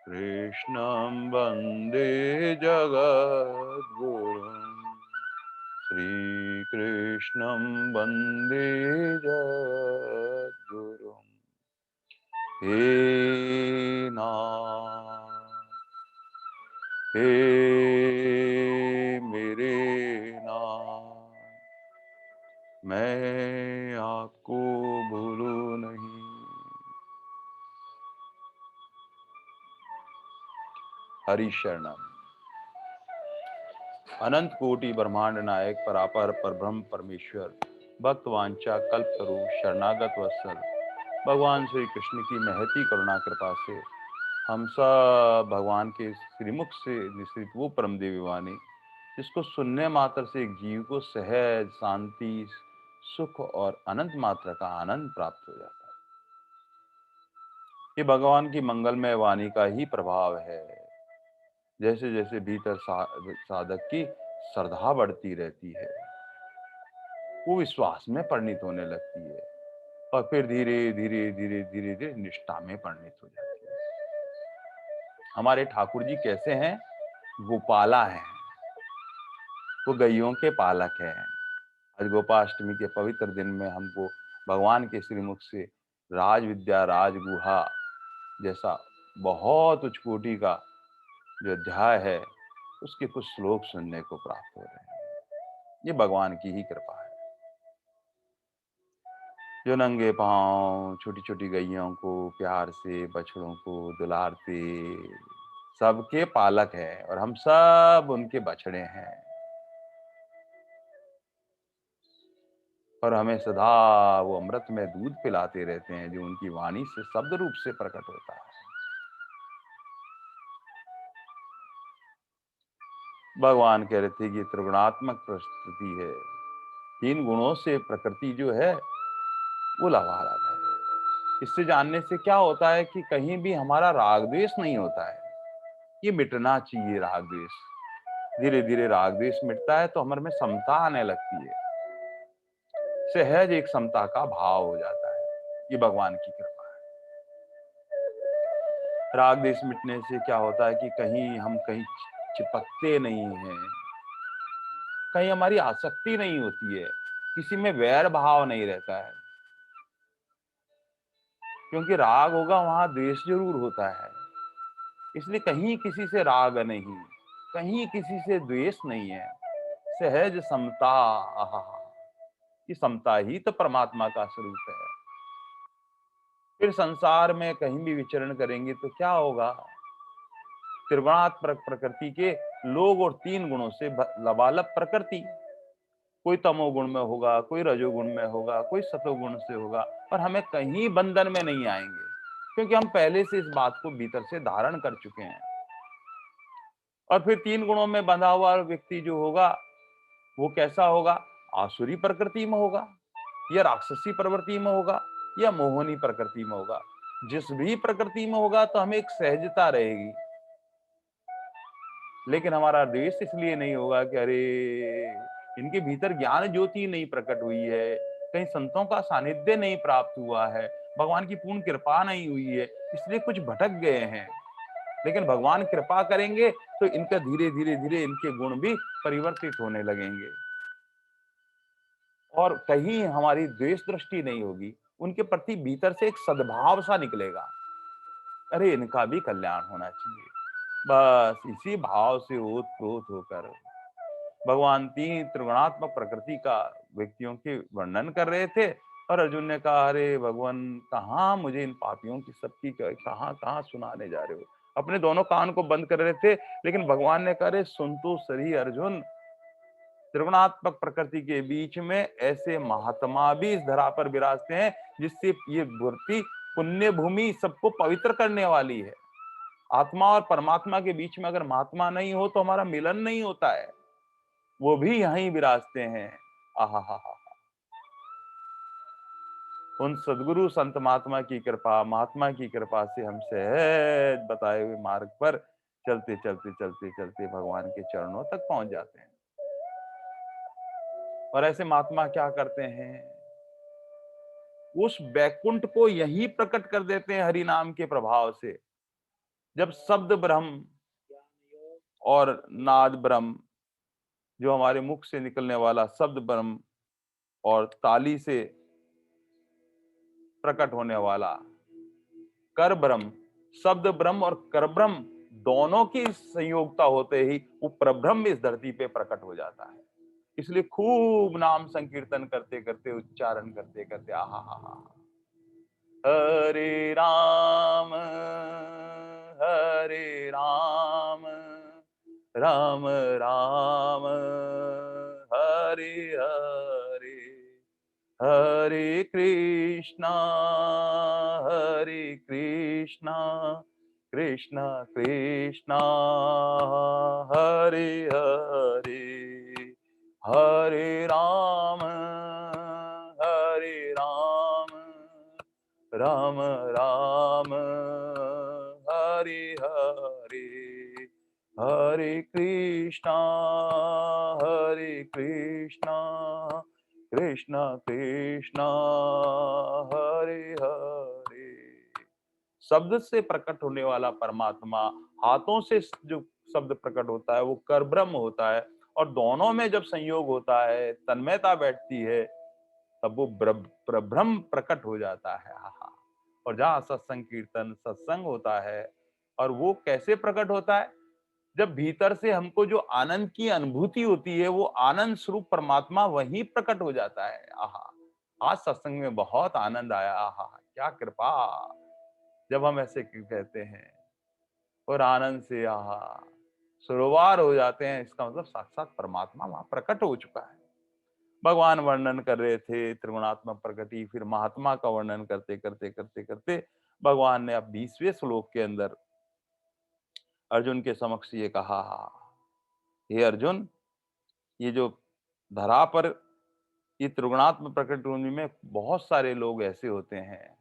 कृष्णं वन्दे जगद्गुरुं श्रीकृष्णं वन्दे जगद्गुरुं हे नाथ हे मेरे नाथ मैं आपको भूलूं नहीं। हरि शरणम। अनंत कोटि ब्रह्मांड नायक परापर परब्रह्म परमेश्वर भक्त वांछा कल्प तरु शरणागत वत्सल भगवान श्री कृष्ण की महती करुणा कृपा से हम सब भगवान के श्रीमुख से निश्रित वो परम देवी वाणी जिसको सुनने मात्र से एक जीव को सहज शांति सुख और अनंत मात्रा का आनंद प्राप्त हो जाता है। ये भगवान की मंगलमय वाणी का ही प्रभाव है। जैसे जैसे भीतर साधक की श्रद्धा बढ़ती रहती है वो विश्वास में परिणित होने लगती है और फिर धीरे धीरे धीरे धीरे धीरे निष्ठा में परिणित हो जाती है। हमारे ठाकुर जी कैसे हैं? गोपाला हैं, वो गैयों के पालक हैं। आज गोपाष्टमी के पवित्र दिन में हमको भगवान के श्रीमुख से राज विद्या राज गुहा जैसा बहुत उच्च कोटि का जो अध्याय है उसके कुछ श्लोक सुनने को प्राप्त हो रहे हैं। ये भगवान की ही कृपा है। जो नंगे पांव छोटी छोटी गैयों को प्यार से बछड़ों को दुलारते सबके पालक है और हम सब उनके बछड़े हैं और हमें सदा वो अमृत में दूध पिलाते रहते हैं जो उनकी वाणी से शब्द रूप से प्रकट होता है। भगवान कह रहे थे कि त्रिगुणात्मक प्रकृति है, 3 गुणों से प्रकृति जो है वो लबालब है। इससे जानने से क्या होता है कि कहीं भी हमारा राग द्वेष नहीं होता है। ये मिटना चाहिए राग द्वेष। धीरे धीरे राग द्वेष मिटता है तो हमारे में समता आने लगती है, सहज एक समता का भाव हो जाता है। ये भगवान की कृपा है। राग द्वेष मिटने से क्या होता है कि कहीं चिपकते नहीं हैं, कहीं हमारी आसक्ति नहीं होती है, किसी में वैर भाव नहीं रहता है। क्योंकि राग होगा वहां द्वेष जरूर होता है, इसलिए कहीं किसी से राग नहीं, कहीं किसी से द्वेष नहीं है, सहज समता। आहा, ये समता ही तो परमात्मा का स्वरूप है। फिर संसार में कहीं भी विचरण करेंगे तो क्या होगा? त्रिगुणात्मक प्रकृति के लोग और 3 गुणों से लबालब प्रकृति। कोई तमोगुण में होगा, कोई रजोगुण में होगा, कोई सतोगुण से होगा, पर हमें कहीं बंधन में नहीं आएंगे क्योंकि हम पहले से इस बात को भीतर से धारण कर चुके हैं। और फिर 3 गुणों में बंधा हुआ व्यक्ति जो होगा वो कैसा होगा? आसुरी प्रकृति में होगा या राक्षसी प्रवृत्ति में होगा या मोहनी प्रकृति में होगा। जिस भी प्रकृति में होगा तो हमें एक सहजता रहेगी, लेकिन हमारा द्वेष इसलिए नहीं होगा कि अरे इनके भीतर ज्ञान ज्योति नहीं प्रकट हुई है, कहीं संतों का सानिध्य नहीं प्राप्त हुआ है, भगवान की पूर्ण कृपा नहीं हुई है, इसलिए कुछ भटक गए हैं। लेकिन भगवान कृपा करेंगे तो इनका धीरे धीरे धीरे इनके गुण भी परिवर्तित होने लगेंगे और कहीं हमारी द्वेष दृष्टि नहीं होगी, उनके प्रति भीतर से एक सद्भाव सा निकलेगा। अरे इनका भी कल्याण होना चाहिए। बस इसी भाव से ओतप्रोत होकर भगवान 3 त्रिगुणात्मक प्रकृति का व्यक्तियों के वर्णन कर रहे थे और अर्जुन ने कहा अरे भगवान कहाँ मुझे इन पापियों की सबकी कहाँ कहाँ सुनाने जा रहे हो? अपने दोनों कान को बंद कर रहे थे, लेकिन भगवान ने कहा अरे सुन तो सही अर्जुन, त्रिगुणात्मक प्रकृति के बीच में ऐसे महात्मा भी इस धरा पर विराजते हैं जिससे ये धरती पुण्य भूमि सबको पवित्र करने वाली है। आत्मा और परमात्मा के बीच में अगर महात्मा नहीं हो तो हमारा मिलन नहीं होता है, वो भी यहीं विराजते हैं। आहा हा हा। उन सदगुरु संत महात्मा की कृपा महात्मा की कृपा से हम सहज बताए हुए मार्ग पर चलते चलते चलते चलते भगवान के चरणों तक पहुंच जाते हैं। और ऐसे महात्मा क्या करते हैं? उस बैकुंठ को यही प्रकट कर देते हैं हरि नाम के प्रभाव से। जब शब्द ब्रह्म और नाद ब्रह्म, जो हमारे मुख से निकलने वाला शब्द ब्रह्म और ताली से प्रकट होने वाला कर ब्रह्म, शब्द ब्रह्म और कर ब्रह्म दोनों की संयोगता होते ही वो परब्रह्म इस धरती पे प्रकट हो जाता है। इसलिए खूब नाम संकीर्तन करते करते, उच्चारण करते करते, आहा हा हा, हरे राम हरे राम राम राम हरे हरे, हरे कृष्णा कृष्ण कृष्णा हरे हरे, हरे राम राम राम हरे हरे, हरे कृष्णा कृष्ण कृष्ण हरे हरे। शब्द से प्रकट होने वाला परमात्मा, हाथों से जो शब्द प्रकट होता है वो कर ब्रह्म होता है, और दोनों में जब संयोग होता है, तन्मयता बैठती है, तब वो प्रब्रह्म प्रकट हो जाता है। आहा, और जहाँ सत्संग कीर्तन सत्संग होता है, और वो कैसे प्रकट होता है, जब भीतर से हमको जो आनंद की अनुभूति होती है, वो आनंद स्वरूप परमात्मा वहीं प्रकट हो जाता है। आहा, आज सत्संग में बहुत आनंद आया। आहा, क्या कृपा, जब हम ऐसे कहते हैं और आनंद से आहा सरोवार हो जाते हैं, इसका मतलब साक्षात परमात्मा वहां प्रकट हो चुका है। भगवान वर्णन कर रहे थे त्रिगुणात्मक प्रकृति, फिर महात्मा का वर्णन करते करते करते करते भगवान ने अब 20वें श्लोक के अंदर अर्जुन के समक्ष ये कहा, हे अर्जुन, ये जो धरा पर ये त्रिगुणात्मक प्रकृति में बहुत सारे लोग ऐसे होते हैं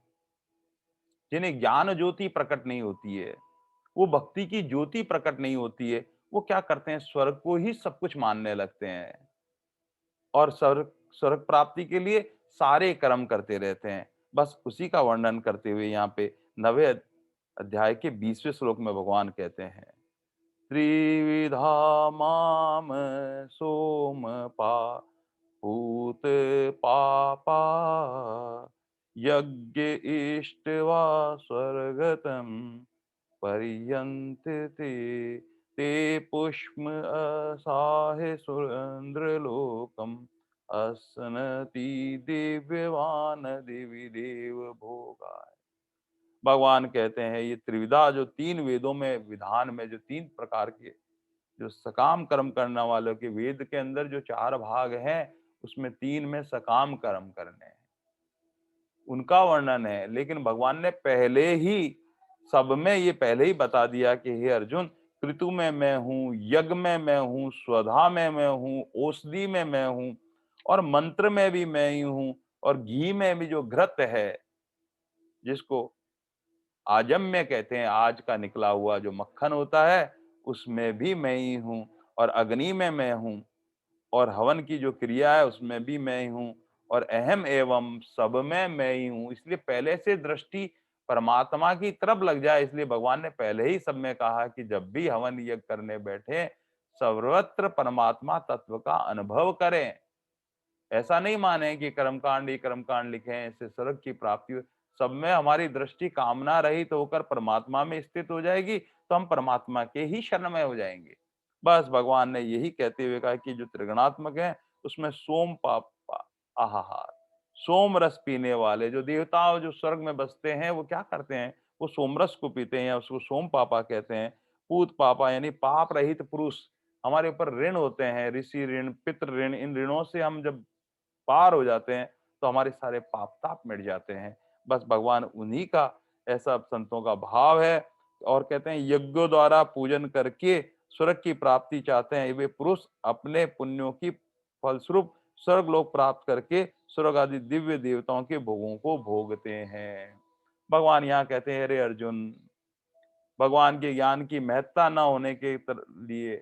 जिन्हें ज्ञान ज्योति प्रकट नहीं होती है, वो भक्ति की ज्योति प्रकट नहीं होती है। वो क्या करते हैं, स्वर्ग को ही सब कुछ मानने लगते हैं और स्वर्ग स्वर्ग प्राप्ति के लिए सारे कर्म करते रहते हैं। बस उसी का वर्णन करते हुए यहाँ पे 9वें अध्याय के 20वें श्लोक में भगवान कहते हैं, त्रिविधा माम सोमपा पूत पापा यज्ञ इष्ट्वा स्वर्गतम पर्यन्ति ते, ते पुष्म असाहे सुरेंद्रलोकम असनति दिव्यवान दिवि देव भोगाय। भगवान कहते हैं ये त्रिविधा, जो 3 वेदों में विधान में जो 3 प्रकार के जो सकाम कर्म करने वालों के वेद के अंदर जो 4 भाग हैं, उसमें 3 में सकाम कर्म करने हैं, उनका वर्णन है। लेकिन भगवान ने पहले ही सब में ये पहले ही बता दिया कि हे अर्जुन, क्रतु में मैं हूँ, यज्ञ में मैं हूँ, स्वधा में मैं हूँ, औषधि में मैं हूँ, और मंत्र में भी मैं ही हूँ, और घी में भी जो घृत है, जिसको आजम्य कहते हैं, आज का निकला हुआ जो मक्खन होता है, उसमें भी मैं ही हूँ, और अग्नि में मैं हूँ, और हवन की जो क्रिया है उसमें भी मैं ही हूँ, और अहम एवं सब में मैं ही हूँ। इसलिए पहले से दृष्टि परमात्मा की तरफ लग जाए, इसलिए भगवान ने पहले ही सब में कहा कि जब भी हवन यज्ञ करने बैठे, सर्वत्र परमात्मा तत्व का अनुभव करें। ऐसा नहीं माने कि कर्मकांड ही कर्मकांड लिखे, इससे स्वर्ग की प्राप्ति हो। सब में हमारी दृष्टि कामना रहित होकर परमात्मा में स्थित हो जाएगी, तो हम परमात्मा के ही शरण में हो जाएंगे। बस भगवान ने यही कहते हुए कहा कि जो त्रिगुणात्मक है, उसमें सोम पापा, आहा, सोम रस पीने वाले जो देवता जो स्वर्ग में बसते हैं, वो क्या करते हैं, वो सोम रस को पीते हैं, या उसको सोम पापा कहते हैं। पूत पापा यानी पाप रहित पुरुष, हमारे ऊपर ऋण होते हैं, ऋषि ऋण, पितृ ऋण, इन ऋणों से हम जब पार हो जाते हैं, तो हमारे सारे पाप ताप मिट जाते हैं। बस भगवान उन्हीं का ऐसा संतों का भाव है, और कहते हैं यज्ञों द्वारा पूजन करके स्वर्ग की प्राप्ति चाहते हैं वे पुरुष, अपने पुण्यों की फलस्वरूप स्वर्ग लोक प्राप्त करके स्वर्ग आदि दिव्य देवताओं के भोगों को भोगते हैं। भगवान यहाँ कहते हैं, अरे अर्जुन, भगवान के ज्ञान की महत्ता न होने के लिए,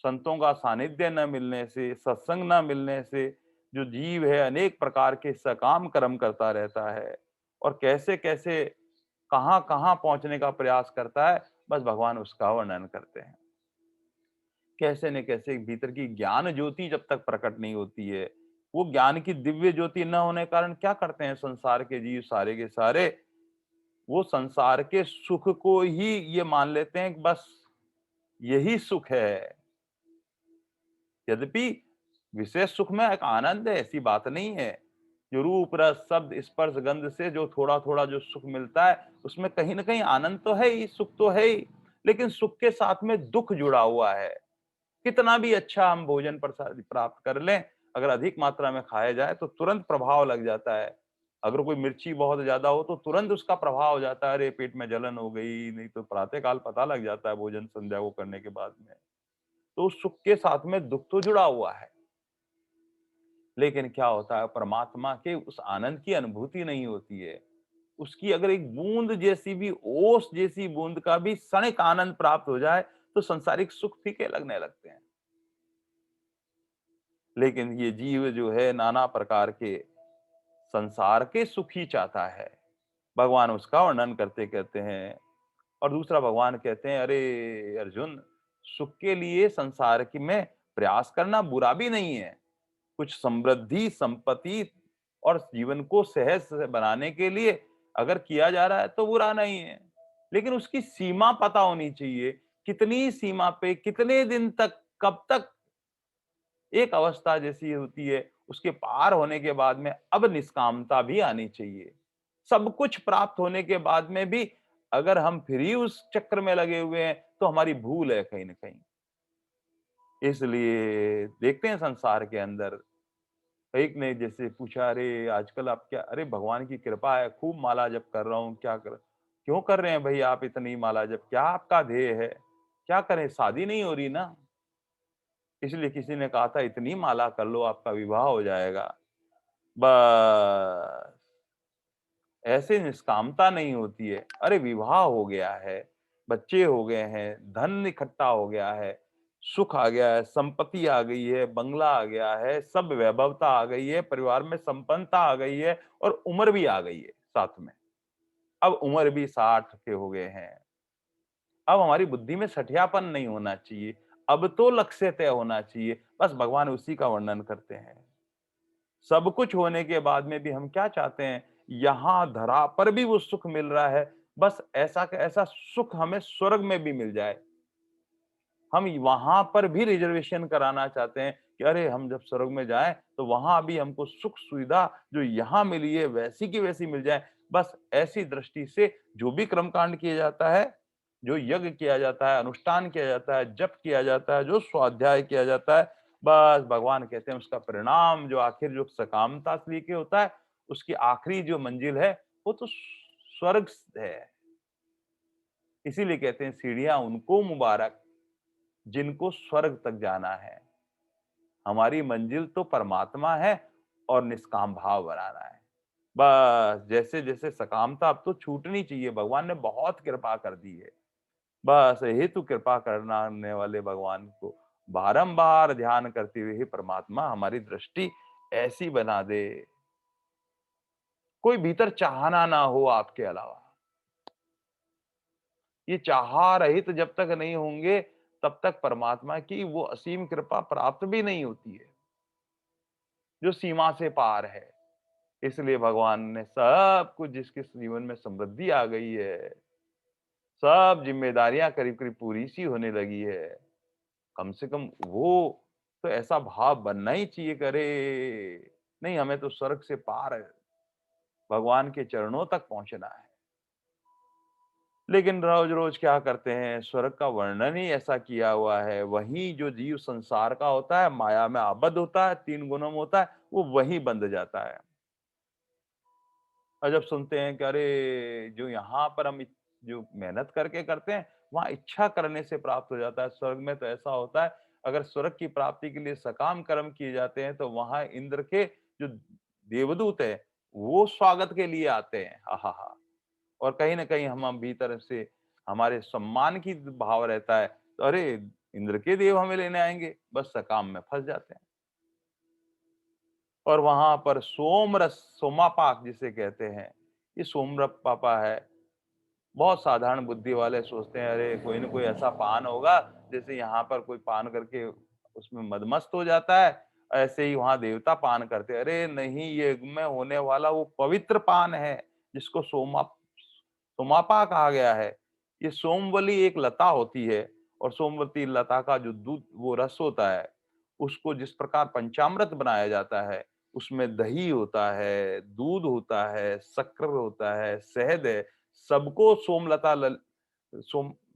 संतों का सानिध्य न मिलने से, सत्संग न मिलने से जो जीव है अनेक प्रकार के सकाम कर्म करता रहता है, और कैसे कैसे कहाँ कहाँ पहुंचने का प्रयास करता है, बस भगवान उसका वर्णन करते हैं। कैसे न कैसे भीतर की ज्ञान ज्योति जब तक प्रकट नहीं होती है, वो ज्ञान की दिव्य ज्योति न होने के कारण क्या करते हैं संसार के जीव सारे के सारे, वो संसार के सुख को ही ये मान लेते हैं कि बस यही सुख है। यद्यपि विशेष सुख में एक आनंद है, ऐसी बात नहीं है। जो रूप, रस, शब्द, स्पर्श, गंध से जो थोड़ा-थोड़ा जो सुख मिलता है, उसमें कहीं न कहीं आनंद तो है ही, सुख तो है ही, लेकिन सुख के साथ में दुःख जुड़ा हुआ है। कितना भी अच्छा हम भोजन प्रसाद प्राप्त कर लें, अगर अधिक मात्रा में खाया जाए तो तुरंत प्रभाव लग जाता है। अगर कोई मिर्ची बहुत ज़्यादा हो तो तुरंत उसका प्रभाव हो जाता है, अरे पेट में जलन हो गई, नहीं तो प्रातः काल पता लग जाता है भोजन संध्या को करने के बाद में। तो उस सुख के साथ में दुःख तो जुड़ा हुआ है। लेकिन क्या होता है परमात्मा के उस आनंद की अनुभूति नहीं होती है। उसकी अगर एक बूंद जैसी भी ओस जैसी बूंद का भी क्षणिक आनंद प्राप्त हो जाए तो सांसारिक सुख फीके लगने लगते हैं। लेकिन ये जीव जो है नाना प्रकार के संसार के सुख ही चाहता है। भगवान उसका वर्णन करते कहते हैं और दूसरा भगवान कहते हैं अरे अर्जुन, सुख के लिए संसार की में प्रयास करना बुरा भी नहीं है। कुछ समृद्धि, संपत्ति और जीवन को सहज से बनाने के लिए अगर किया जा रहा है तो बुरा नहीं है। लेकिन उसकी सीमा पता होनी चाहिए। कितनी सीमा पे, कितने दिन तक, कब तक एक अवस्था जैसी होती है, उसके पार होने के बाद में अब निष्कामता भी आनी चाहिए। सब कुछ प्राप्त होने के बाद में भी अगर हम फिर ही उस चक्र में लगे हुए हैं, तो हमारी भूल है कहीं न कहीं। इसलिए देखते हैं संसार के अंदर एक ने जैसे पूछा, "अरे! आजकल आप क्या" "अरे! भगवान की कृपा है, खूब माला जप कर रहा हूँ, क्या कर" "क्यों कर रहे हैं भई आप इतनी माला जप? क्या आपका ध्येय है? क्या करें? शादी नहीं हो रही ना।" इसलिए किसी ने कहा था, "इतनी माला कर लो, आपका विवाह हो जाएगा।" बस ऐसे निष्कामता नहीं होती है। अरे! विवाह हो गया है, बच्चे हो गए हैं, धन इकट्ठा हो गया है, सुख आ गया है, संपत्ति आ गई है, बंगला आ गया है, सब वैभवता आ गई है, परिवार में संपन्नता आ गई है और उम्र भी आ गई है साथ में। अब उम्र भी 60 के हो गए हैं। अब हमारी बुद्धि में सठियापन नहीं होना चाहिए। अब तो लक्ष्य तय होना चाहिए। बस भगवान उसी का वर्णन करते हैं। सब कुछ होने के बाद में भी हम क्या चाहते हैं? यहाँ धरा पर भी वो सुख मिल रहा है, बस ऐसा का ऐसा सुख हमें स्वर्ग में भी मिल जाए। हम वहाँ पर भी रिज़र्वेशन कराना चाहते हैं कि अरे! हम जब स्वर्ग में जाएँ, तो वहाँ भी हमको सुख-सुविधा जो यहाँ मिली है, वैसी की वैसी मिल जाए। बस ऐसी दृष्टि से जो भी कर्मकांड किया जाता है, जो यज्ञ किया जाता है, अनुष्ठान किया जाता है, जप किया जाता है, जो स्वाध्याय किया जाता है, बस भगवान कहते हैं उसका परिणाम जो आखिर जो सकामता से लेके होता है, उसकी आखिरी जो मंजिल है, वो तो स्वर्ग है। इसीलिए कहते हैं सीढ़ियाँ उनको मुबारक जिनको स्वर्ग तक जाना है। हमारी मंजिल तो परमात्मा है और निष्काम भाव बनाना है। बस जैसे-जैसे सकामता अब तो छूटनी चाहिए, भगवान ने बहुत कृपा कर दी है। बस हेतु कृपा करने वाले भगवान को बारंबार ध्यान करते हुए हे परमात्मा हमारी दृष्टि ऐसी बना दे, कोई भीतर चाहना ना हो आपके अलावा। ये चाह रहित जब तक नहीं होंगे, तब तक परमात्मा की वो असीम कृपा प्राप्त भी नहीं होती है, जो सीमा से पार है। इसलिए भगवान ने सब कुछ जिसके जीवन में समृद्धि आ गई है, सब ज़िम्मेदारियाँ करीब-करीब पूरी-सी होने लगी है। कम से कम वो तो ऐसा भाव बनना ही चाहिए कि अरे! नहीं हमें तो स्वर्ग से पार है, भगवान के चरणों तक पहुँचना है। लेकिन रोज-रोज क्या करते हैं, स्वर्ग का वर्णन ही ऐसा किया हुआ है, वहीं जो जीव संसार का होता है, माया में आबद्ध होता है, 3 गुणों में होता है, वो वहीं बंध जाता है। और जब सुनते हैं कि अरे! जो यहाँ पर हम जो मेहनत करके करते हैं, वहाँ इच्छा करने से प्राप्त हो जाता है। स्वर्ग में तो ऐसा होता है, अगर स्वर्ग की प्राप्ति के लिए सकाम कर्म किए जाते हैं, तो वहाँ इंद्र के जो देवदूत हैं, वो स्वागत के लिए आते हैं। आहाहा! और कहीं न कहीं हम भीतर से हमारे सम्मान की भाव रहता है, तो अरे! इंद्र के देव हमें लेने आएँगे, बस सकाम में फँस जाते हैं। और वहाँ पर सोम रस सोमापाक जिसे कहते हैं, ये सोमरस पापा है, बहुत साधारण बुद्धि वाले सोचते हैं अरे कोई ना कोई ऐसा पान होगा, जैसे यहाँ पर कोई पान करके उसमें मदमस्त हो जाता है, ऐसे ही वहां देवता पान करते हैं। अरे नहीं, ये यज्ञ में होने वाला वो पवित्र पान है जिसको सोमापा कहा गया है। ये सोमवली एक लता होती है, और सोमवती लता का जो दूध वो रस होता है, उसको जिस प्रकार पंचामृत बनाया जाता है, उसमें दही होता है, दूध होता है, शक्कर होता है, शहद है, सबको सोम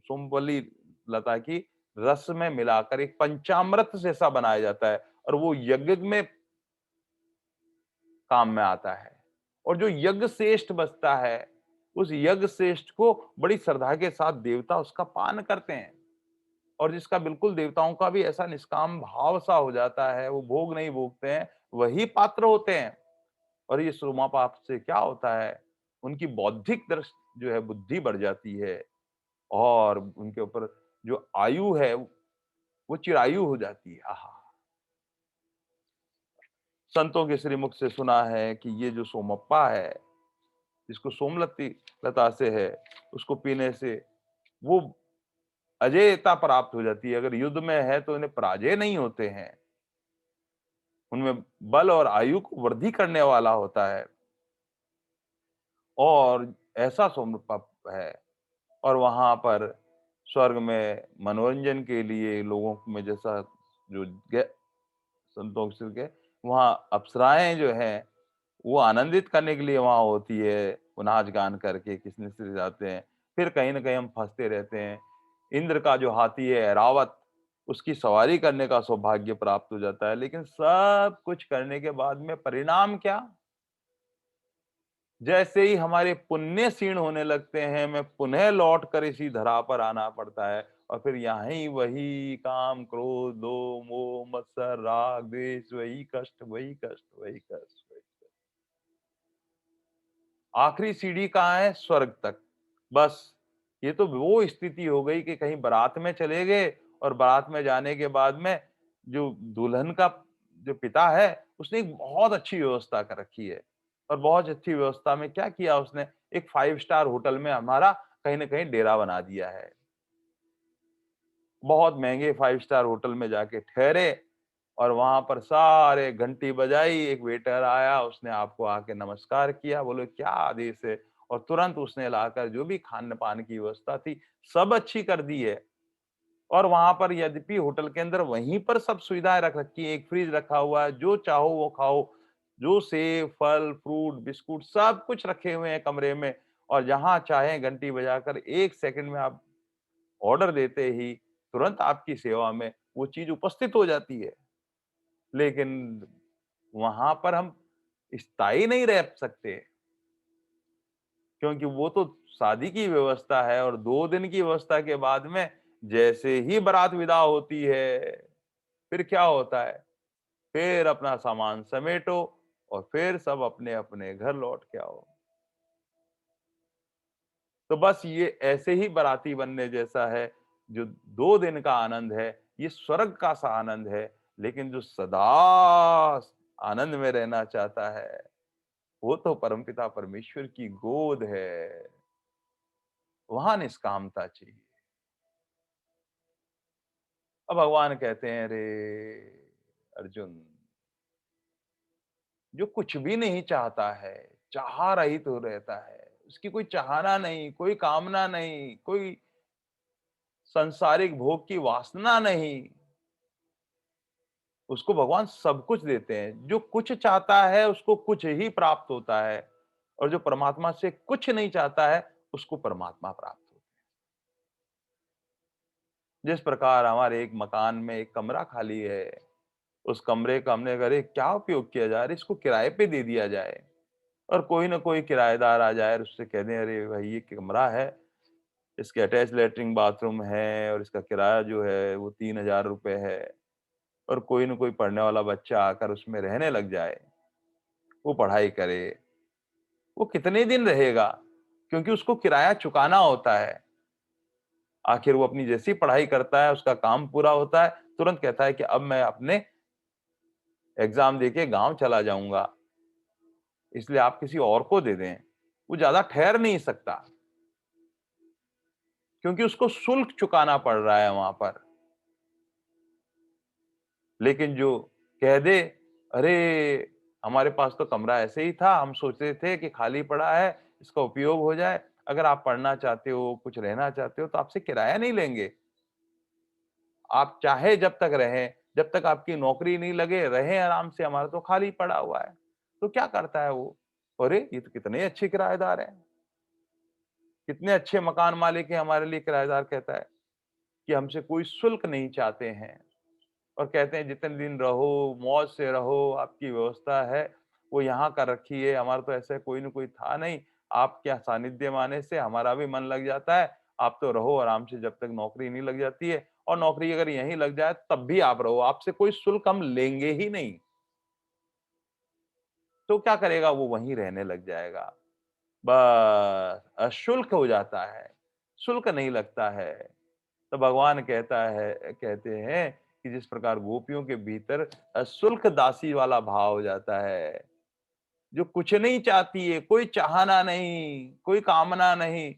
सोमवली लता की रस में मिलाकर एक पंचामृत जैसा बनाया जाता है, और वो यज्ञ में काम में आता है। और जो यज्ञ श्रेष्ठ बचता है, उस यज्ञ श्रेष्ठ को बड़ी श्रद्धा के साथ देवता उसका पान करते हैं, और जिसका बिल्कुल देवताओं का भी ऐसा निष्काम भाव सा हो जाता है, वो भोग नहीं भोगते हैं, वही पात्र होते हैं। और ये सोमा पाप से क्या होता है, उनकी बौद्धिक दृष्टि जो है बुद्धि बढ़ जाती है, और उनके ऊपर जो आयु है वो चिरायु हो जाती है। आहा! संतों के श्रीमुख से सुना है कि ये जो सोमप्पा है, जिसको सोमलती लता से है, उसको पीने से वो अजेयता प्राप्त हो जाती है। अगर युद्ध में है तो इन्हें पराजय नहीं होते हैं। उनमें बल और आयु को वृद्धि करने वाला होता है, और ऐसा सोमप्पा है। और वहां पर स्वर्ग में मनोरंजन के लिए लोगों में जैसा जो संतोष के वहाँ अप्सराएं जो हैं वो आनंदित करने के लिए वहाँ होती है, वो नाच गान करके किसने से जाते हैं। फिर कहीं ना कहीं हम फंसते रहते हैं। इंद्र का जो हाथी है ऐरावत, उसकी सवारी करने का सौभाग्य प्राप्त हो जाता है, लेकिन सब कुछ करने के बाद में परिणाम क्या? जैसे ही हमारे पुण्य क्षीण होने लगते हैं, हमें पुनः लौट कर इसी धरा पर आना पड़ता है, और फिर यहीं वही काम, क्रोध, लोभ, मोह, मत्सर, राग, द्वेष, वही कष्ट, वही कष्ट, वही कष्ट, वही कष्ट। आखिरी सीढ़ी कहाँ है? स्वर्ग तक। बस ये तो वो स्थिति हो गई कि कहीं बारात में चले गए, और बारात में जाने के बाद में जो दुल्हन का जो पिता है, उसने एक बहुत अच्छी व्यवस्था कर रखी है, और बहुत अच्छी व्यवस्था में क्या किया उसने, एक 5 स्टार होटल में हमारा कहीं न कहीं डेरा बना दिया है। बहुत महँगे 5 स्टार होटल में जाके ठहरे, और वहाँ पर सारे घंटी बजाई, एक वेटर आया, उसने आपको आके नमस्कार किया, बोले क्या आदेश है? और तुरंत उसने लाकर जो भी खान-पान की व्यवस्था थी, सब अच्छी कर दी है। और वहाँ पर यद्यपि होटल के अंदर वहीं पर सब सुविधाएँ रख रखी हैं, एक फ्रिज रखा हुआ है, जो चाहो वो खाओ। जो सेब, फल, फ्रूट, बिस्कुट सब कुछ रखे हुए हैं कमरे में, और जहाँ चाहें घंटी बजाकर 1 सेकंड में आप ऑर्डर देते ही तुरंत आपकी सेवा में वो चीज़ उपस्थित हो जाती है। लेकिन वहाँ पर हम स्थायी नहीं रह सकते, क्योंकि वो तो शादी की व्यवस्था है, और 2 दिन की व्यवस्था के बाद में जैसे ही बारात विदा होती है, फिर क्या होता है? फिर अपना सामान समेटो, और फिर सब अपने-अपने घर लौट के आओ। तो बस ये ऐसे ही बाराती बनने जैसा है, जो 2 दिन का आनंद है, ये स्वर्ग का सा आनंद है। लेकिन जो सदा आनंद में रहना चाहता है, वो तो परमपिता परमेश्वर की गोद है। वहाँ निष्कामता चाहिए। अब भगवान कहते हैं, "रे अर्जुन, जो कुछ भी नहीं चाहता है, चाह रहित हो रहता है, उसकी कोई चाहना नहीं, कोई कामना नहीं, कोई सांसारिक भोग की वासना नहीं, उसको भगवान सब कुछ देते हैं। जो कुछ चाहता है, उसको कुछ ही प्राप्त होता है, और जो परमात्मा से कुछ नहीं चाहता है, उसको परमात्मा प्राप्त होता है। जिस प्रकार हमारे एक मकान में एक कमरा खाली है, उस कमरे का हमने अरे क्या उपयोग किया जाए? अरे इसको किराए पे दे दिया जाए, और कोई ना कोई किराएदार आ जाए और उससे कह दें, अरे भाई ये कमरा है, इसके अटैच लैट्रिन बाथरूम है, और इसका किराया जो है वो 3000 रुपए है, और कोई ना कोई पढ़ने वाला बच्चा आकर उसमें रहने लग जाए, वो पढ़ाई करे, वो कितने दिन रहेगा? क्योंकि उसको किराया चुकाना होता है। आखिर वो अपनी जैसी पढ़ाई करता है, उसका काम पूरा होता है, तुरंत कहता है कि अब मैं अपने एग्ज़ाम देके गाँव चला जाऊँगा, इसलिए आप किसी और को दे दें। वो ज़्यादा ठहर नहीं सकता। क्योंकि उसको शुल्क चुकाना पड़ रहा है वहां पर। लेकिन जो कह दे, अरे हमारे पास तो कमरा ऐसे ही था, हम सोचते थे कि खाली पड़ा है, इसका उपयोग हो जाए, अगर आप पढ़ना चाहते हो, कुछ रहना चाहते हो तो आपसे किराया नहीं लेंगे। आप चाहे जब तक रहें, जब तक आपकी नौकरी नहीं लगे, रहें आराम से, हमारा तो खाली पड़ा हुआ है। तो क्या करता है वो? अरे ये तो कितने अच्छे किराएदार हैं, कितने अच्छे मकान मालिक हैं, हमारे लिए किराएदार कहता है कि हमसे कोई शुल्क नहीं चाहते हैं। और कहते हैं जितने दिन रहो, मौज से रहो, आपकी व्यवस्था है, वो यहाँ कर रखी है, हमारा तो ऐसा कोई न कोई था नहीं। आपके सानिध्य में आने से हमारा भी मन लग जाता है, आप तो रहो आराम से जब तक नौकरी नहीं लग जाती है, और नौकरी अगर यहीं लग जाए तब भी आप रहो, आपसे कोई शुल्क हम लेंगे ही नहीं। तो क्या करेगा वो? वहीं रहने लग जाएगा। बस अशुल्क हो जाता है, शुल्क नहीं लगता है। तो भगवान कहते हैं कि जिस प्रकार गोपियों के भीतर शुल्क दासी वाला भाव हो जाता है, जो कुछ नहीं चाहती है, कोई चाहना नहीं, कोई कामना नहीं।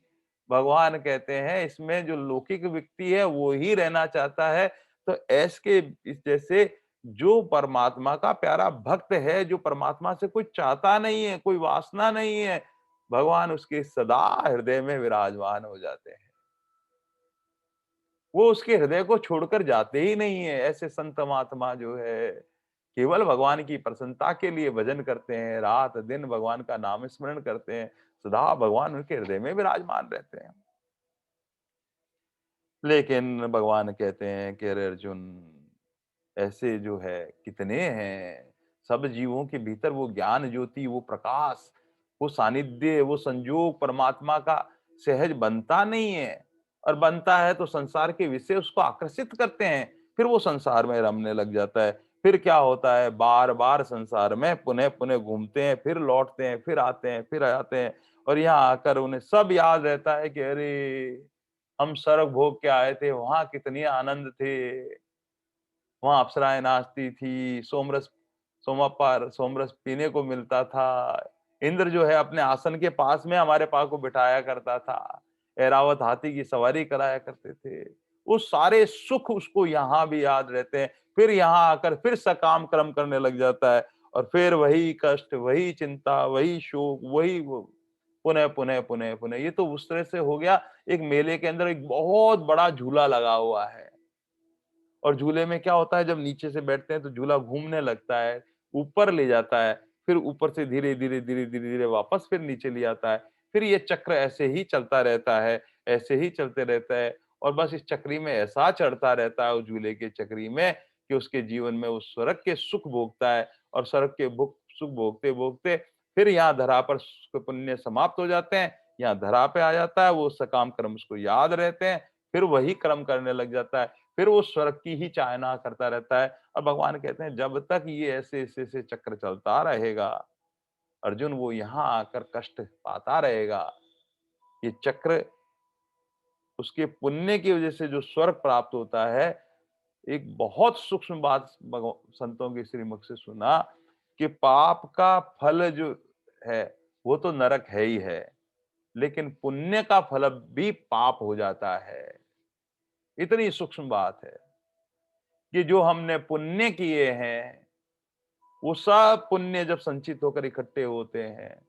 भगवान कहते हैं इसमें जो लौकिक व्यक्ति है वो ही रहना चाहता है। तो ऐस के इस जैसे जो परमात्मा का प्यारा भक्त है, जो परमात्मा से कुछ चाहता नहीं है, कोई वासना नहीं है, भगवान उसके सदा हृदय में विराजमान हो जाते हैं। वो उसके हृदय को छोड़कर जाते ही नहीं है। ऐसे संत महात्मा जो है, केवल भगवान की प्रसन्नता के लिए भजन करते हैं, रात दिन भगवान का नाम स्मरण करते हैं, सदा भगवान उनके हृदय में विराजमान रहते हैं। लेकिन भगवान कहते हैं कि अरे अर्जुन, ऐसे जो है कितने हैं, सब जीवों के भीतर वो ज्ञान ज्योति, वो प्रकाश, वो सानिध्य, वो संयोग परमात्मा का सहज बनता नहीं है। और बनता है तो संसार के विषय उसको आकर्षित करते हैं, फिर वो संसार में रमने लग जाता है। फिर क्या होता है? बार बार संसार में पुनः पुनः घूमते हैं, फिर लौटते हैं, फिर आते हैं, फिर आते हैं, और यहाँ आकर उन्हें सब याद रहता है कि अरे हम स्वर्ग भोग के आए थे, वहां कितनी आनंद थे, वहाँ अप्सराएँ नाचती थी, सोमरस पीने को मिलता था। इंद्र जो है अपने आसन के पास में हमारे पा को बिठाया करता था। ऐरावत हाथी की सवारी कराया करते थे। वो सारे सुख उसको यहाँ भी याद रहते हैं। फिर यहाँ आकर फिर सकाम कर्म करने लग जाता है, और फिर वही कष्ट, वही चिंता, वही शोक, वही वो पुनः, पुनः, पुनः, पुनः। ये तो उस तरह से हो गया, एक मेले के अंदर एक बहुत बड़ा झूला लगा हुआ है। और झूले में क्या होता है, जब नीचे से बैठते हैं तो झूला घूमने लगता है, ऊपर ले जाता है, फिर ऊपर से धीरे-धीरे वापस फिर नीचे ले आता है। फिर ये चक्र ऐसे ही चलता रहता है, ऐसे ही चलते रहता है, और बस इस चक्री में ऐसा चढ़ता रहता है उस झूले के चक्री में कि उसके जीवन में वो स्वर्ग के सुख भोगता है, और स्वर्ग के भुक सुख भोगते-भोगते फिर यहाँ धरा पर उसके पुण्य समाप्त हो जाते हैं, यहाँ धरा पे आ जाता है, वो सकाम कर्म उसको याद रहते हैं, फिर वही कर्म करने लग जाता है। फिर वो स्वर्ग की ही चाहना करता रहता है। और भगवान कहते हैं जब तक ये ऐसे चक्र चलता रहेगा, अर्जुन वो यहाँ आकर कष्ट पाता रहेगा। ये चक्र उसके पुण्य की वजह से जो स्वर्ग प्राप्त होता है, एक बहुत सूक्ष्म बात संतों के श्रीमुख से सुना कि पाप का फल जो है वो तो नरक है ही है, लेकिन पुण्य का फल भी पाप हो जाता है। इतनी सूक्ष्म बात है कि जो हमने पुण्य किए हैं, वो सब पुण्य जब संचित होकर इकट्ठे होते हैं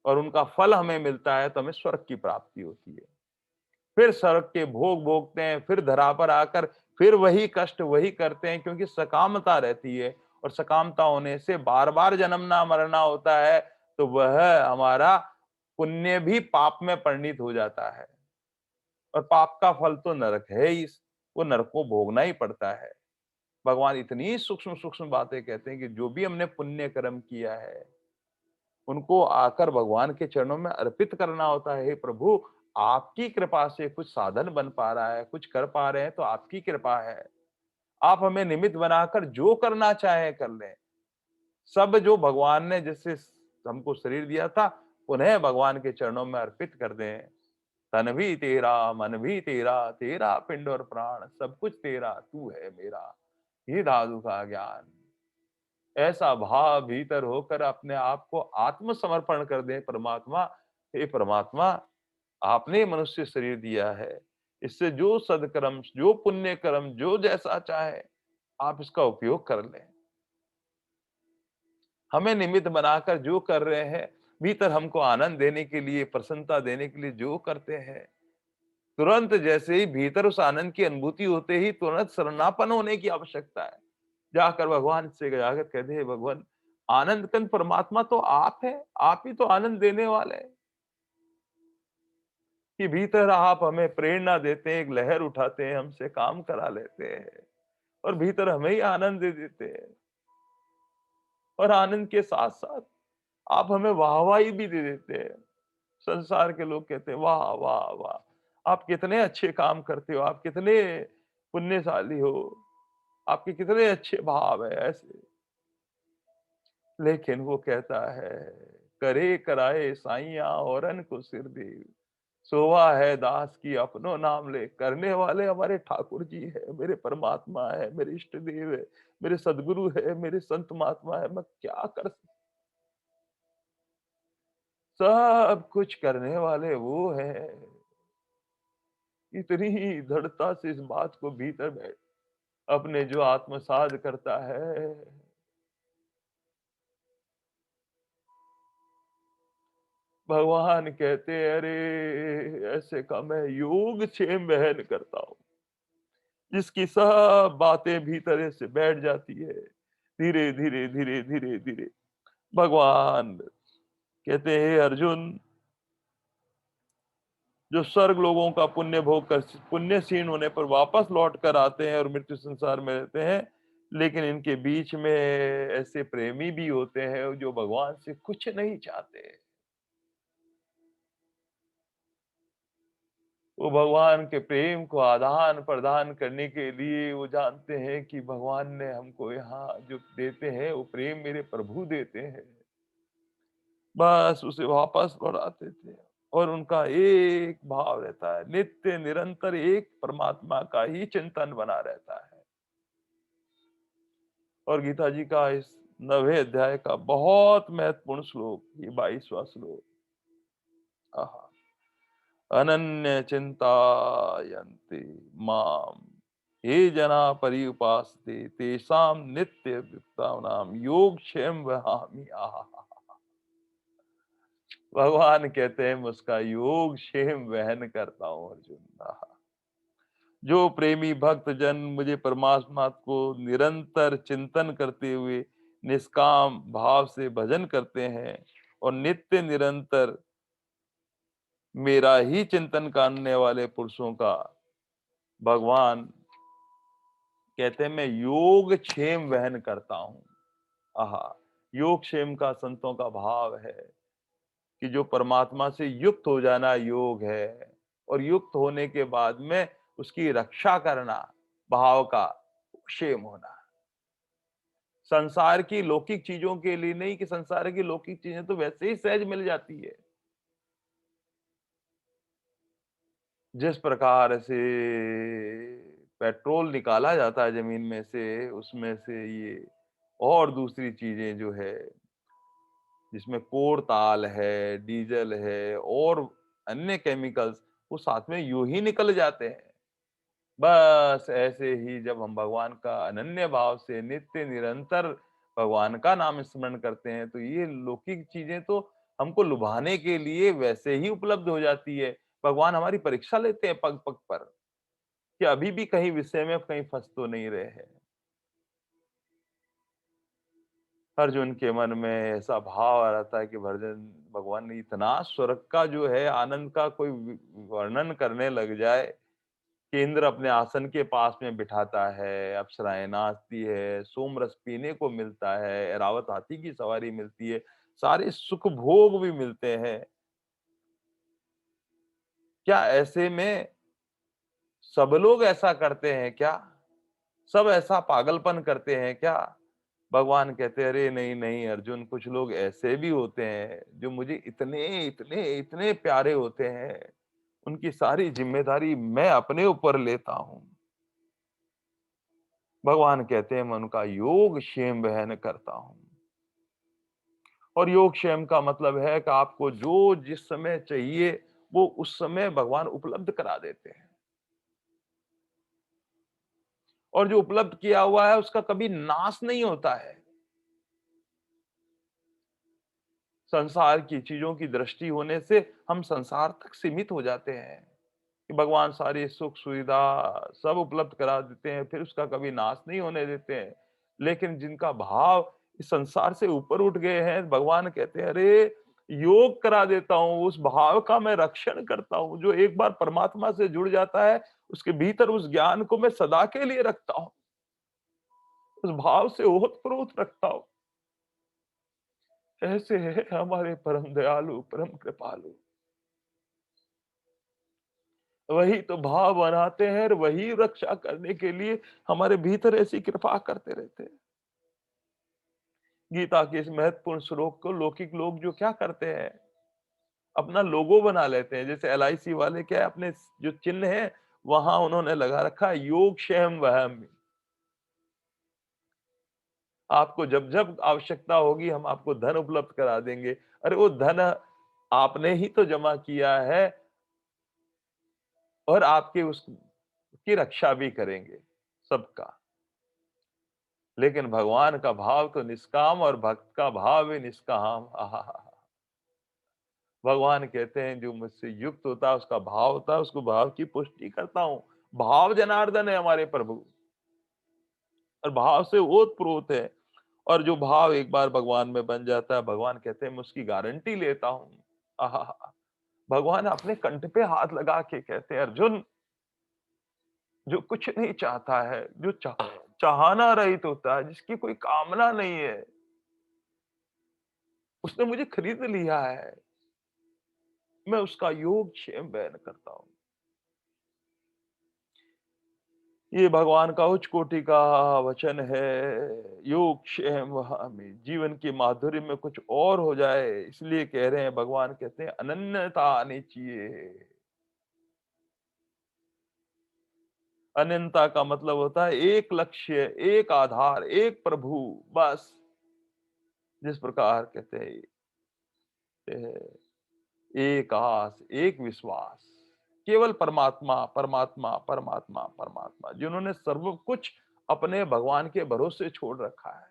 और उनका फल हमें मिलता है, तो हमें स्वर्ग की प्राप्ति होती है। फिर स्वर्ग के भोग भोगते हैं, फिर धरा पर आकर फिर वही कष्ट वही करते हैं, क्योंकि सकामता रहती है, और सकामता होने से बार बार जन्मना मरना होता है। तो वह हमारा पुण्य भी पाप में परिणित हो जाता है, और पाप का फल तो नरक है ही, वो नरक को भोगना ही पड़ता है। भगवान इतनी सूक्ष्म सूक्ष्म बातें कहते हैं कि जो भी हमने पुण्य कर्म किया है, उनको आकर भगवान के चरणों में अर्पित करना होता है। हे प्रभु, आपकी कृपा से कुछ साधन बन पा रहा है, कुछ कर पा रहे हैं तो आपकी कृपा है। आप हमें निमित्त बनाकर जो करना चाहें कर लें। सब जो भगवान ने जिससे हमको शरीर दिया था, उन्हें भगवान के चरणों में अर्पित कर दें। तन भी तेरा, मन भी तेरा, तेरा पिंड और प्राण सब कुछ तेरा, तू है मेरा। हे दादू का ज्ञान, ऐसा भाव भीतर होकर अपने आप को आत्मसमर्पण कर दें परमात्मा। हे परमात्मा, आपने मनुष्य शरीर दिया है, इससे जो सदकर्म, जो पुण्य कर्म, जो जैसा चाहे आप इसका उपयोग कर लें। हमें निमित्त बनाकर जो कर रहे हैं, भीतर हमको आनंद देने के लिए, प्रसन्नता देने के लिए जो करते हैं, तुरंत जैसे ही भीतर उस आनंद की अनुभूति होते ही तुरंत शरणापन्न होने की आवश्यकता है। जाकर भगवान से जाकर कहते हैं, भगवान आनंद कंद परमात्मा तो आप है, आप ही तो आनंद देने वाले हैं। कि भीतर आप हमें प्रेरणा देते हैं, एक लहर उठाते हैं, हमसे काम करा लेते हैं और भीतर हमें ही आनंद दे देते हैं। और आनंद के साथ-साथ आप हमें वाहवाही भी दे देते हैं। संसार के लोग कहते हैं, वाह, वाह, वाह! आप कितने अच्छे काम करते हो, आप कितने पुण्यशाली हो, आपके कितने अच्छे भाव हैं ऐसे। लेकिन वो कहता है, करे कराए साईयाँ औरन को सिर दीव। सोवा है दास की अपनो नाम ले। करने वाले हमारे ठाकुर जी है, मेरे परमात्मा है, मेरे इष्ट देव है, मेरे सदगुरु है, मेरे संत महात्मा है। मैं क्या कर सकता, सब कुछ करने वाले वो है। इतनी दृढ़ता से इस बात को भीतर में अपने जो आत्मसात करता है, भगवान कहते हैं, अरे ऐसे का मैं योग क्षेम वहन करता हूँ, जिसकी सब बातें भीतर से बैठ जाती है। धीरे धीरे धीरे धीरे धीरे भगवान कहते हैं, अर्जुन जो स्वर्ग लोगों का पुण्य भोग कर पुण्य क्षीण होने पर वापस लौट कर आते हैं और मृत्यु संसार में रहते हैं, लेकिन इनके बीच में ऐसे प्रेमी भी होते हैं जो भगवान से कुछ नहीं चाहते। वो भगवान के प्रेम को आदान प्रदान करने के लिए वो जानते हैं कि भगवान ने हमको यहाँ जो देते हैं वो प्रेम मेरे प्रभु देते हैं, बस उसे वापस लौटाते थे। और उनका एक भाव रहता है, नित्य निरंतर एक परमात्मा का ही चिंतन बना रहता है। और गीता जी का इस 9वें अध्याय का बहुत महत्वपूर्ण श्लोक, ये 22वां श्लोक, आहा, अनन्य चिंतायन्ति माम ये जना पर्युपासते तेषाम नित्य युक्तानाम योगक्षेम वहामि। आहा, भगवान कहते हैं मैं उसका योग क्षेम वहन करता हूँ अर्जुन। आहा, जो प्रेमी भक्त जन मुझे परमात्मा को निरंतर चिंतन करते हुए निष्काम भाव से भजन करते हैं और नित्य निरंतर मेरा ही चिंतन करने वाले पुरुषों का भगवान कहते हैं मैं योग क्षेम वहन करता हूँ। आहा, योग क्षेम का संतों का भाव है कि जो परमात्मा से युक्त हो जाना योग है और युक्त होने के बाद में उसकी रक्षा करना भाव का क्षेम होना। संसार की लौकिक चीजों के लिए नहीं कि संसार की लौकिक चीजें तो वैसे ही सहज मिल जाती है। जिस प्रकार से पेट्रोल निकाला जाता है जमीन में से, उसमें से ये और दूसरी चीजें जो है जिसमें कोड़ताल है, डीजल है और अन्य केमिकल्स वो साथ में यूं ही निकल जाते हैं। बस ऐसे ही जब हम भगवान का अनन्य भाव से नित्य निरंतर भगवान का नाम स्मरण करते हैं तो ये लौकिक चीजें तो हमको लुभाने के लिए वैसे ही उपलब्ध हो जाती है। भगवान हमारी परीक्षा लेते हैं पग पग पर कि अभी भी कहीं विषय में कहीं फंस तो नहीं रहे हैं। अर्जुन के मन में ऐसा भाव आ रहता है कि भर्जन भगवान ने इतना स्वर्ग का जो है आनंद का कोई वर्णन करने लग जाए कि इंद्र अपने आसन के पास में बिठाता है, अप्सराएं नाचती है, सोमरस पीने को मिलता है, ऐरावत हाथी की सवारी मिलती है, सारे सुख भोग भी मिलते हैं। क्या ऐसे में सब लोग ऐसा करते हैं क्या? सब ऐसा पागलपन करते हैं क्या? भगवान कहते हैं, अरे नहीं नहीं अर्जुन, कुछ लोग ऐसे भी होते हैं जो मुझे इतने इतने इतने प्यारे होते हैं, उनकी सारी जिम्मेदारी मैं अपने ऊपर लेता हूँ। भगवान कहते हैं मैं उनका योग क्षेम वहन करता हूँ। और योग क्षेम का मतलब है कि आपको जो जिस समय चाहिए वो उस समय भगवान उपलब्ध करा देते हैं। और जो उपलब्ध किया हुआ है उसका कभी नाश नहीं होता है। संसार की चीजों की दृष्टि होने से हम संसार तक सीमित हो जाते हैं कि भगवान सारी सुख सुविधा सब उपलब्ध करा देते हैं, फिर उसका कभी नाश नहीं होने देते हैं। लेकिन जिनका भाव इस संसार से ऊपर उठ गए हैं, भगवान कहते हैं अरे योग करा देता हूँ, उस भाव का मैं रक्षण करता हूँ। जो एक बार परमात्मा से जुड़ जाता है, उसके भीतर उस ज्ञान को मैं सदा के लिए रखता हूँ, उस भाव से ओतप्रोत रखता हूँ। ऐसे है हमारे परम दयालु, परम कृपालु। वही तो भाव बनाते हैं और वही रक्षा करने के लिए हमारे भीतर ऐसी कृपा करते रहते हैं। गीता के इस महत्वपूर्ण श्लोक को लौकिक लोग जो क्या करते हैं, अपना लोगो बना लेते हैं। जैसे एलआईसी वाले क्या है, अपने जो चिन्ह है वहां उन्होंने लगा रखा है योग क्षेम वहम। आपको जब जब आवश्यकता होगी हम आपको धन उपलब्ध करा देंगे। अरे वो धन आपने ही तो जमा किया है और आपके उसकी रक्षा भी करेंगे सबका। लेकिन भगवान का भाव तो निष्काम और भक्त का भाव भी निष्काम। आहा, भगवान कहते हैं जो मुझसे युक्त होता है उसका भाव होता है, उसको भाव की पुष्टि करता हूं। भाव जनार्दन है हमारे प्रभु और भाव से ओतप्रोत है। और जो भाव एक बार भगवान में बन जाता है, भगवान कहते हैं मैं उसकी गारंटी लेता हूं। आहा, भगवान अपने कंठ पे हाथ लगा के कहते हैं अर्जुन, जो कुछ नहीं चाहता है, जो चाहना रहित होता है, जिसकी कोई कामना नहीं है, उसने मुझे खरीद लिया है। मैं उसका योग क्षेम बयान करता हूं। ये भगवान का उच्च कोटि का वचन है। योग क्षेम हमें जीवन की माधुर्य में कुछ और हो जाए, इसलिए कह रहे हैं। भगवान कहते हैं अनन्यता आनी चाहिए। अनंतता का मतलब होता है एक लक्ष्य, एक आधार, एक प्रभु, बस। जिस प्रकार कहते हैं एक आस, एक विश्वास, केवल परमात्मा परमात्मा परमात्मा परमात्मा, जिन्होंने सर्व कुछ अपने भगवान के भरोसे छोड़ रखा है।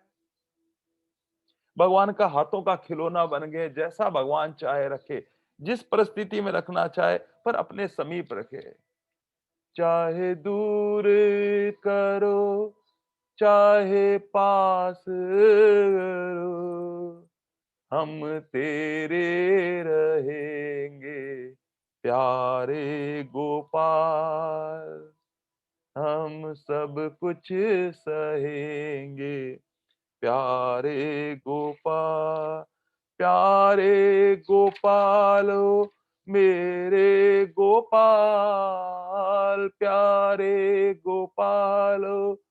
भगवान का हाथों का खिलौना बन गए, जैसा भगवान चाहे रखे, जिस परिस्थिति में रखना चाहे पर अपने समीप रखे। चाहे दूर करो, चाहे पास करो, हम तेरे रहेंगे प्यारे गोपाल। हम सब कुछ सहेंगे प्यारे गोपाल। प्यारे गोपालो मेरे गोपाल, प्यारे गोपालो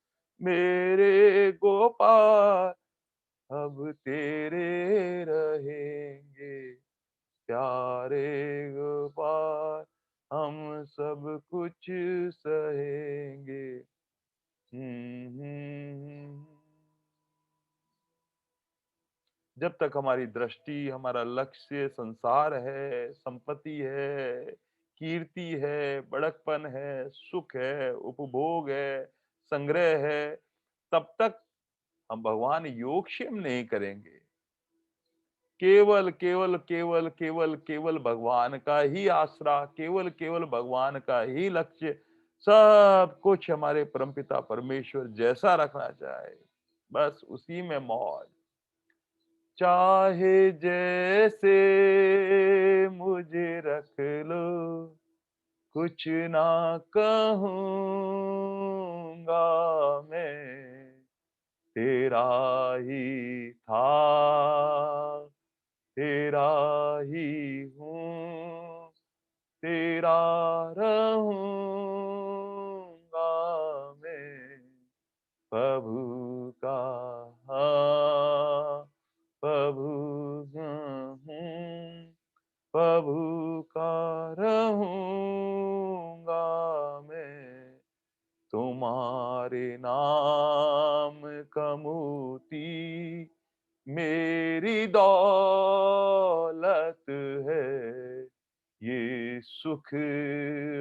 मेरे गोपाल, अब तेरे रहेंगे प्यारे गोपाल। हम सब कुछ सहेंगे। हम्म। जब तक हमारी दृष्टि, हमारा लक्ष्य संसार है, संपत्ति है, कीर्ति है, बड़कपन है, सुख है, उपभोग है, संग्रह है, तब तक हम भगवान योगक्षेम नहीं करेंगे। केवल केवल केवल केवल केवल भगवान का ही आसरा, केवल केवल भगवान का ही लक्ष्य, सब कुछ हमारे परमपिता परमेश्वर जैसा रखना चाहे, बस उसी में मौज। चाहे जैसे मुझे रख लो, कुछ ना कहूंगा मैं, तेरा ही था, तेरा ही हूँ, तेरा रहूंगा मैं। प्रभु का हाँ, प्रभु हूँ, प्रभु का रहूंगा मैं। तुम्हारे नाम का मोती मेरी दौलत है। ये सुख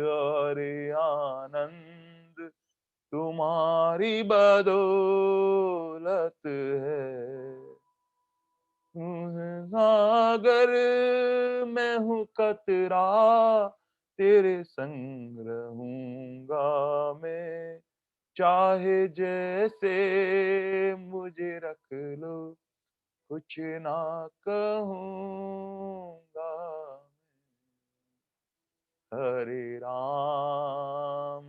और आनंद तुम्हारी बदौलत है। सागर मैं हूँ कतरा, तेरे संग रहूंगा मैं, चाहे जैसे मुझे रख लो, कुछ ना कहूंगा। हरे राम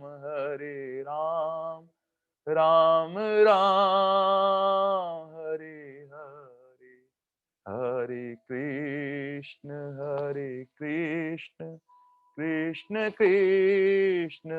राम राम हरे हरे, हरे कृष्ण कृष्ण कृष्ण